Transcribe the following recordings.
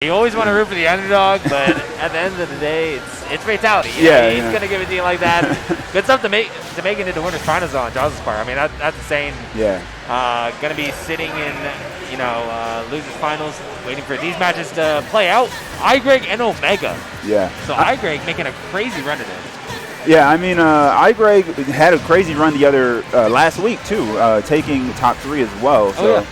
You always want to root for the underdog, but at the end of the day, it's fatality. He's gonna give a deal like that. Good stuff to make it into winners finals on Jaws' part. I mean, that's insane. Yeah. Gonna be sitting in losers finals, waiting for these matches to play out. iGreg and Omega. Yeah. So iGreg making a crazy run today. Yeah, I mean, iGreg had a crazy run the other last week too, taking top 3 as well. So,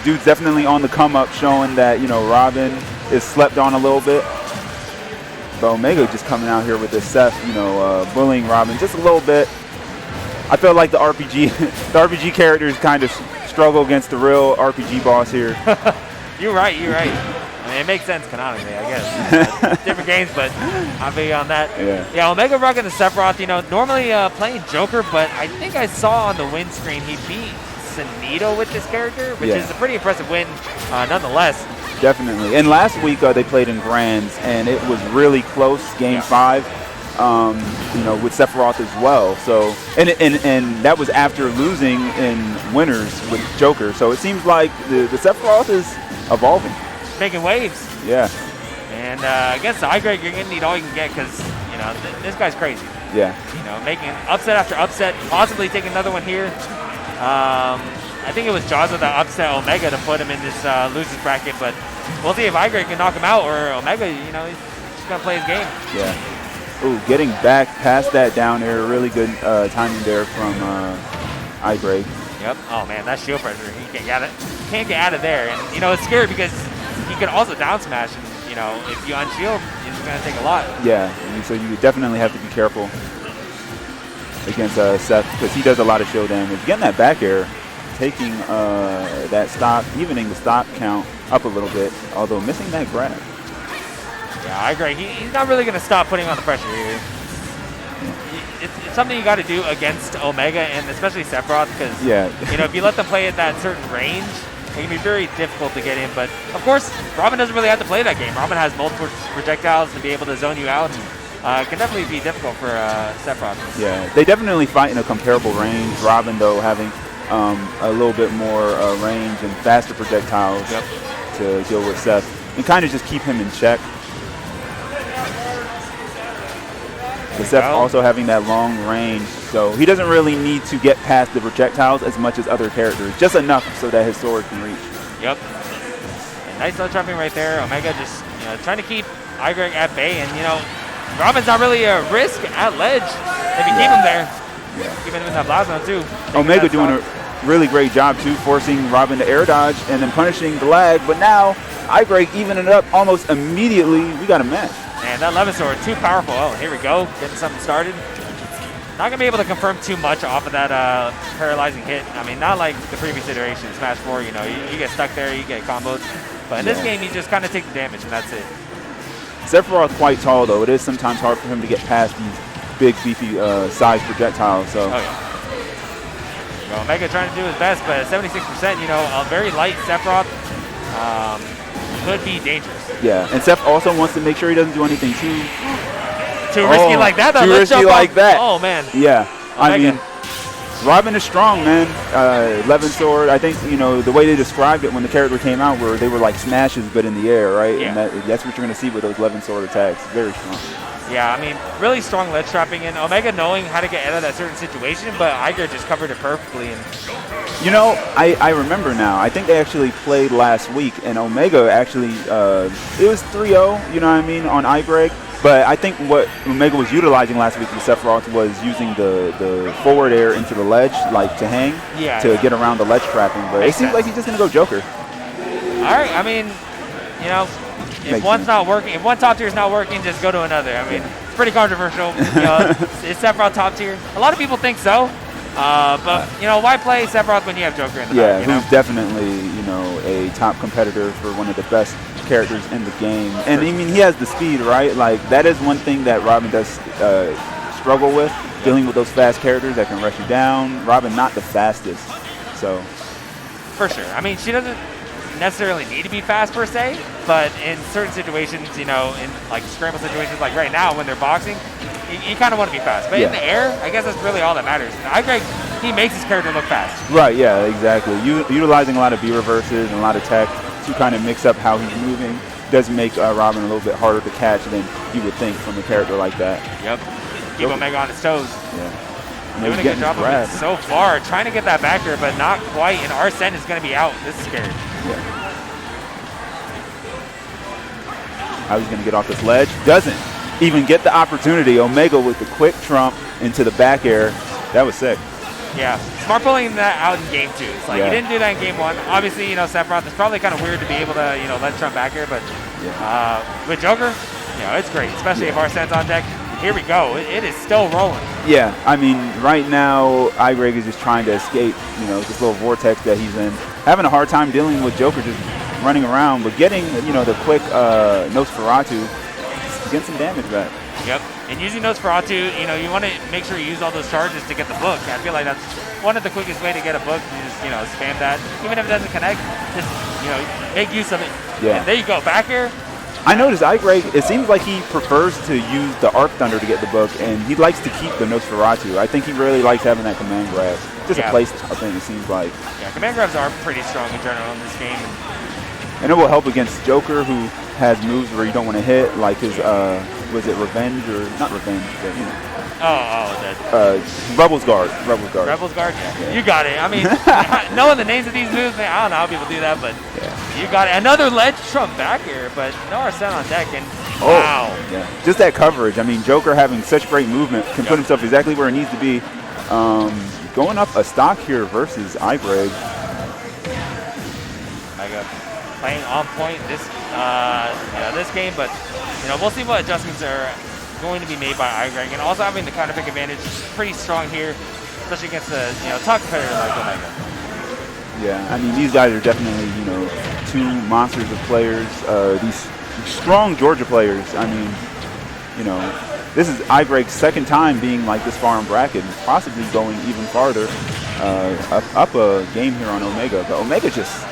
dude's definitely on the come up, showing that Robin is slept on a little bit. But Omega just coming out here with this Seth, bullying Robin just a little bit. I feel like the RPG characters kind of struggle against the real RPG boss here. You're right. I mean, it makes sense canonically, I guess. Different games, but I'll be on that. Yeah, Omega rocking the Sephiroth, normally playing Joker, but I think I saw on the win screen he beat Xanadu with this character, which is a pretty impressive win nonetheless. Definitely. And last week they played in Grands, and it was really close, Game 5, with Sephiroth as well. So, and that was after losing in winners with Joker. So it seems like the Sephiroth is evolving. Making waves. Yeah. And against the iGreg, you're going to need all you can get because, this guy's crazy. Yeah. Making upset after upset, possibly taking another one here. I think it was Jaws with the upset Omega to put him in this losers bracket, but we'll see if iGreg can knock him out or Omega, he's just going to play his game. Yeah. Ooh, getting back past that down air, really good timing there from iGreg. Yep. Oh, man, that shield pressure, he can't get out of there. And, it's scary because he can also down smash, and, if you unshield, it's going to take a lot. Yeah, so you definitely have to be careful against Seth because he does a lot of shield damage. Getting that back air, taking that stop, evening the stop count up a little bit, although missing that grab. Yeah, iGreg, he's not really going to stop putting on the pressure here. It's something you got to do against Omega and especially Sephiroth because, if you let them play at that certain range, it can be very difficult to get in. But, of course, Robin doesn't really have to play that game. Robin has multiple projectiles to be able to zone you out. And, it can definitely be difficult for Sephiroth. Yeah, they definitely fight in a comparable range. Robin, though, having a little bit more range and faster projectiles to deal with Seth and kind of just keep him in check. But Seth also having that long range, so he doesn't really need to get past the projectiles as much as other characters, just enough so that his sword can reach. Yep. And nice little trapping right there. Omega just trying to keep iGreg at bay, and Robin's not really a risk at ledge if you keep him there. Yeah. Keeping him in that plasma too. Omega doing a really great job too, forcing Robin to air dodge and then punishing the lag. But now iGreg evening it up almost immediately. We got a match. And that 11 sword, too powerful. Oh, here we go, getting something started. Not going to be able to confirm too much off of that paralyzing hit. I mean, not like the previous iteration, Smash 4, you get stuck there, you get combos. But in this game, you just kind of take the damage, and that's it. Sephiroth quite tall, though. It is sometimes hard for him to get past these big, beefy size projectiles. So. Oh, yeah. Well, Omega trying to do his best, but at 76%, a very light Sephiroth could be dangerous. Yeah, and Seth also wants to make sure he doesn't do anything too risky like that. Too risky like that. Oh, man. Yeah. Omega. I mean, Robin is strong, man. 11 sword. I think, the way they described it when the character came out where they were like smashes but in the air, right? Yeah. And that's what you're going to see with those 11 sword attacks. Very strong. Yeah, I mean, really strong ledge trapping, and Omega knowing how to get out of that certain situation, but iGreg just covered it perfectly. And I remember now. I think they actually played last week, and Omega actually, it was 3-0, you know what I mean, on iGreg. But I think what Omega was utilizing last week with Sephiroth was using the forward air into the ledge, like to hang, to get around the ledge trapping. But it seems like he's just going to go Joker. All right, I mean, if one's not working, if one top tier is not working, just go to another. I mean, it's pretty controversial. Is Sephiroth top tier? A lot of people think so. But why play Sephiroth when you have Joker in the back? Who's definitely, a top competitor for one of the best characters in the game. And I mean, he has the speed, right? Like, that is one thing that Robin does struggle with, dealing with those fast characters that can rush you down. Robin, not the fastest, so. For sure. I mean, she doesn't necessarily need to be fast per se, but in certain situations, in like scramble situations like right now when they're boxing, you kind of want to be fast. But in the air, I guess that's really all that matters. iGreg, he makes his character look fast. Right, yeah, exactly. Utilizing a lot of B reverses and a lot of tech to kind of mix up how he's moving does make Robin a little bit harder to catch than you would think from a character like that. Yep. Keep Omega on his toes. Yeah. Doing a good job of it so far. Trying to get that back air, but not quite. And Arsene is going to be out. This is scary. Yeah. How he's going to get off this ledge. Doesn't even get the opportunity. Omega with the quick trump into the back air. That was sick. Yeah. Smart pulling that out in game 2. It's like you didn't do that in game 1. Obviously, you know, Sephiroth, it's probably kind of weird to be able to, you know, let trump back air, but with Joker, you know, it's great, especially if Arsene's on deck. Here we go. It is still rolling. Yeah, I mean, right now, iGreg is just trying to escape, you know, this little vortex that he's in. Having a hard time dealing with Joker just running around, but getting, you know, the quick Nosferatu, getting some damage back. Yep. And using Nosferatu, you know, you want to make sure you use all those charges to get the book. I feel like that's one of the quickest way to get a book. You just, you know, spam that. Even if it doesn't connect, just, you know, make use of it. Yeah. And there you go. Back air. I noticed iGreg, it seems like he prefers to use the Arc Thunder to get the book, and he likes to keep the Nosferatu. I think he really likes having that command grab. Just a place thing, it seems like. Yeah, command grabs are pretty strong in general in this game. And it will help against Joker, who has moves where you don't want to hit, like his, was it Revenge or not Revenge, but, you know. Rebel's Guard. Rebel's Guard. Rebel's Guard? Yeah. You got it. I mean, knowing the names of these moves, man, I don't know how people do that, but you got it. Another ledge trump back here, but no Arsene on deck, and wow. Yeah. Just that coverage. I mean, Joker having such great movement can put himself exactly where he needs to be. Going up a stock here versus iGreg. Playing on point this game, but you know, we'll see what adjustments are going to be made by iGreg, and also having the counter pick advantage is pretty strong here, especially against a top competitor like Omega. Yeah, I mean, these guys are definitely, you know, two monsters of players. These strong Georgia players. I mean, you know, this is iGreg's second time being like this far in bracket, and possibly going even farther up a game here on Omega. But Omega just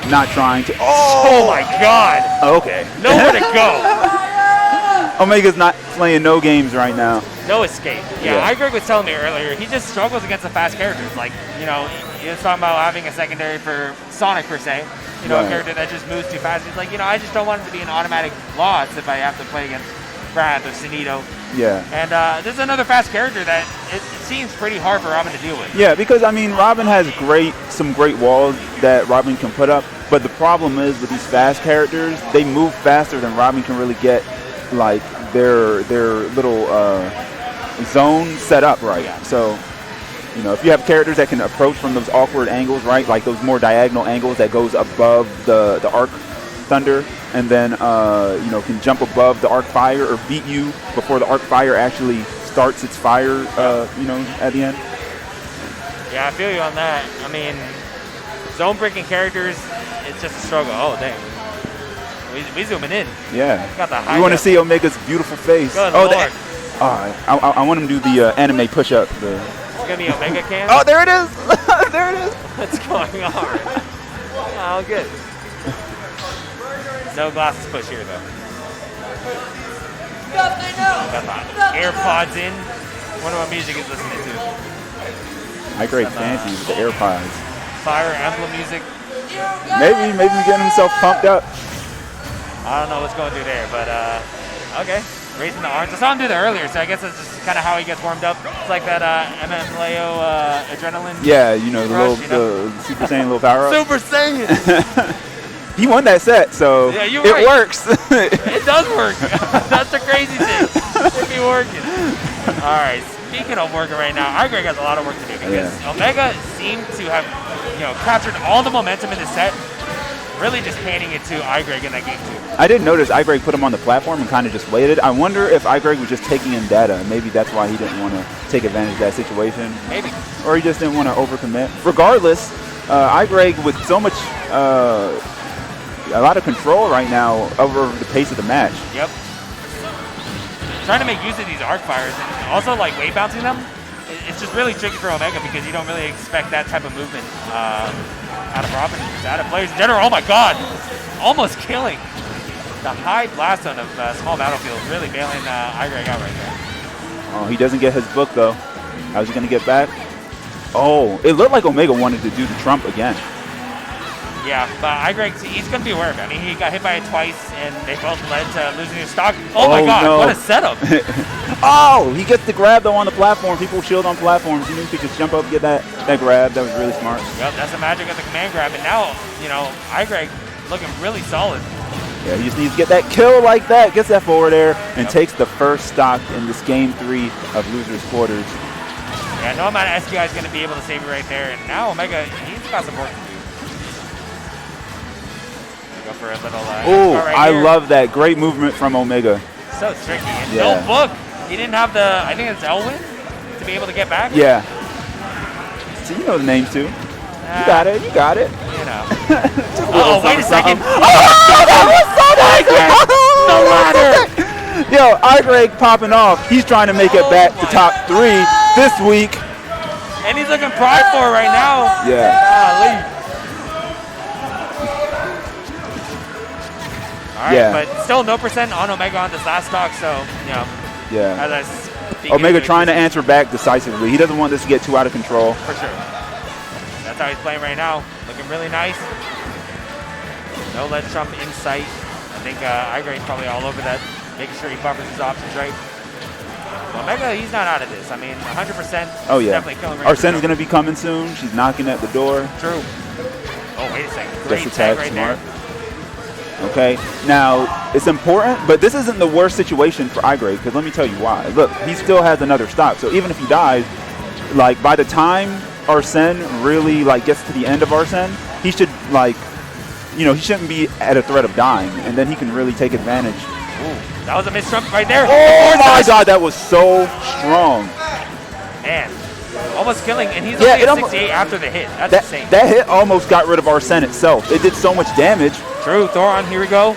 not trying to. Oh my God! Okay. Nowhere to go. Omega's not playing no games right now. No escape. Yeah, iGreg was telling me earlier, he just struggles against the fast characters. Like, you know, he was talking about having a secondary for Sonic, per se. You know, a character that just moves too fast. He's like, you know, I just don't want it to be an automatic loss if I have to play against Brad or Sunito. Yeah. And this is another fast character that it seems pretty hard for Robin to deal with. Yeah, because, I mean, Robin has some great walls that Robin can put up. But the problem is with these fast characters, they move faster than Robin can really get, like, their little zone set up right. Yeah. So, you know, if you have characters that can approach from those awkward angles, right, like those more diagonal angles that goes above the Arc Thunder, and then, you know, can jump above the Arc Fire or beat you before the Arc Fire actually starts its fire, you know, at the end. Yeah, I feel you on that. I mean, zone-breaking characters, it's just a struggle. Oh, dang. We zooming in. Yeah. Got the high. You want to see Omega's beautiful face. Good Lord. I want him to do the anime push-up. It's going to be Omega Cam? Oh, there it is. There it is. What's going on? Oh, good. No glasses push here, though. Got the AirPods in. Wonder what music is listening to. iGreg fancy with the AirPods. Fire Emblem music. Maybe getting himself pumped up. I don't know what's going through there, but okay. Raising the arms. I saw him do that earlier, so I guess that's just kind of how he gets warmed up. It's like that MMLAO adrenaline. Yeah, you know, the Super Saiyan little power up. Super Saiyan! He won that set, so it works. It does work. That's the crazy thing. It be working. All right. Speaking of working right now, iGreg has a lot of work to do because Omega seemed to have, you know, captured all the momentum in the set, really just handing it to iGreg in that game too. I didn't notice iGreg put him on the platform and kind of just waited. I wonder if iGreg was just taking in data. Maybe that's why he didn't want to take advantage of that situation. Maybe. Or he just didn't want to overcommit. Regardless, iGreg with so much, a lot of control right now over the pace of the match. Yep. Trying to make use of these arc fires and also like wave bouncing them, it's just really tricky for Omega because you don't really expect that type of movement out of Robin, out of players in general. Oh my God, almost killing. The high blast zone of small battlefield really bailing iGreg out right there. Oh, he doesn't get his book though. How's he gonna get back? Oh, it looked like Omega wanted to do the trump again. Yeah, but iGreg, he's going to be aware of it. I mean, he got hit by it twice, and they both led to losing his stock. Oh my God, no. What a setup. Oh, he gets the grab, though, on the platform. People shield on platforms. He knew he could jump up and get that grab. That was really smart. Yep, that's the magic of the command grab. And now, you know, iGreg looking really solid. Yeah, he just needs to get that kill like that, gets that forward air, and takes the first stock in this game 3 of Losers Quarters. Yeah, no amount of SPI is going to be able to save you right there. And now Omega, he's got some work to do. Go for a little I love that. Great movement from Omega. So tricky. And no book. He didn't have the, I think it's Elwin, to be able to get back. Yeah. So you know the names too. You got it. You got it. You know. Oh, wait a second. That was so nice. Yo, iGreg popping off. He's trying to make it back to top 3 this week. And he's looking prideful right now. Yeah. All right, but still no % on Omega on this last stock, so, you know. Yeah. Omega trying to answer back decisively. He doesn't want this to get too out of control. For sure. That's how he's playing right now. Looking really nice. No ledge jump in sight. I think iGreg probably all over that, making sure he buffers his options right. Omega, he's not out of this. I mean, 100%. Oh, yeah. Definitely killing right. Arsene's going to be coming soon. She's knocking at the door. True. Oh, wait a second. Great tag right there. Okay, now it's important, but this isn't the worst situation for iGreg, because let me tell you why. Look, he still has another stock, so even if he dies, like by the time Arsene really like gets to the end of Arsene, he should like, you know, he shouldn't be at a threat of dying, and then he can really take advantage. Ooh, that was a missed jump right there. Oh my God, that was so strong. Man, almost killing, and he's only at 68 after the hit. That's insane. That hit almost got rid of Arsene itself. It did so much damage. True, Thoron, here we go.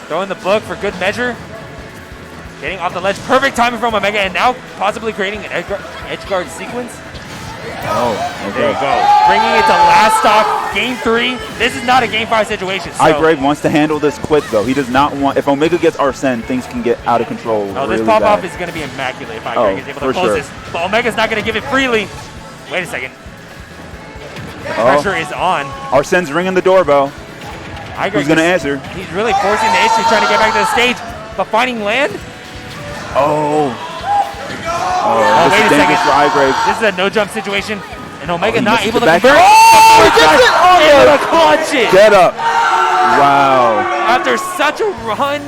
Throwing the book for good measure. Getting off the ledge. Perfect timing from Omega, and now possibly creating an edge guard sequence. Oh, okay. There you go. Bringing it to last stock, game 3. This is not a game 5 situation. So. iGreg wants to handle this quick, though. He does not want, if Omega gets Arsene, things can get out of control. No, this pop-off is going to be immaculate if iGreg is able to close this. But Omega's not going to give it freely. Wait a second. The pressure is on. Arsene's ringing the doorbell. Who's going to answer? He's really forcing the issue, trying to get back to the stage, but finding land. Oh, wait a second. For iGreg. This is a no-jump situation, and Omega not able to convert. Oh, he gets it! Able to clutch it! Get up. Wow. After such a run,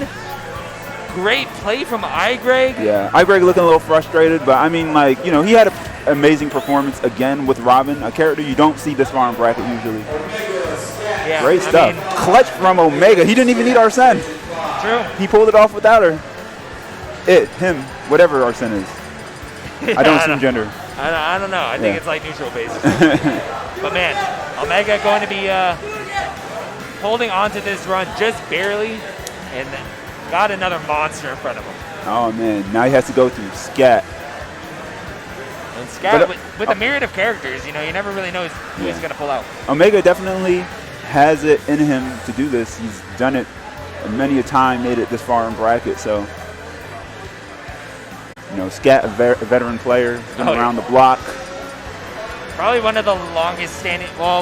great play from iGreg. Yeah, iGreg looking a little frustrated, but I mean, like, you know, he had an amazing performance again with Robin, a character you don't see this far in bracket usually. Yeah, great stuff. Clutch from Omega. He didn't even need Arsene. True. He pulled it off without her. Him, whatever Arsene is. I don't assume gender. I don't know. I think it's like neutral basis. But man, Omega going to be holding on to this run just barely, and got another monster in front of him. Oh man, now he has to go through Scat. And Scat, with a myriad of characters, you know, you never really know who he's going to pull out. Omega definitely has it in him to do this. He's done it many a time, made it this far in bracket, so. You know, Scat, a veteran player, been around the block. Probably one of the longest standing, well,